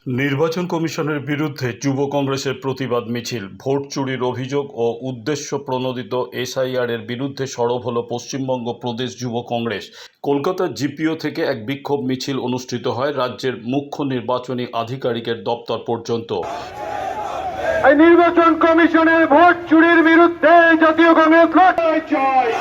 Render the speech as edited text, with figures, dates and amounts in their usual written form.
নির্বাচন কমিশনের বিরুদ্ধে যুব কংগ্রেসের প্রতিবাদ মিছিল। ভোট চুরির অভিযোগ ও উদ্দেশ্য প্রণোদিত এসআইআরের বিরুদ্ধে সরব হল পশ্চিমবঙ্গ প্রদেশ যুব কংগ্রেস। কলকাতার জিপিও থেকে এক বিক্ষোভ মিছিল অনুষ্ঠিত হয় রাজ্যের মুখ্য নির্বাচনী আধিকারিকের দপ্তর পর্যন্ত। নির্বাচন কমিশনের ভোট চুরির বিরুদ্ধে জাতীয় কংগ্রেস লড়াই চায়।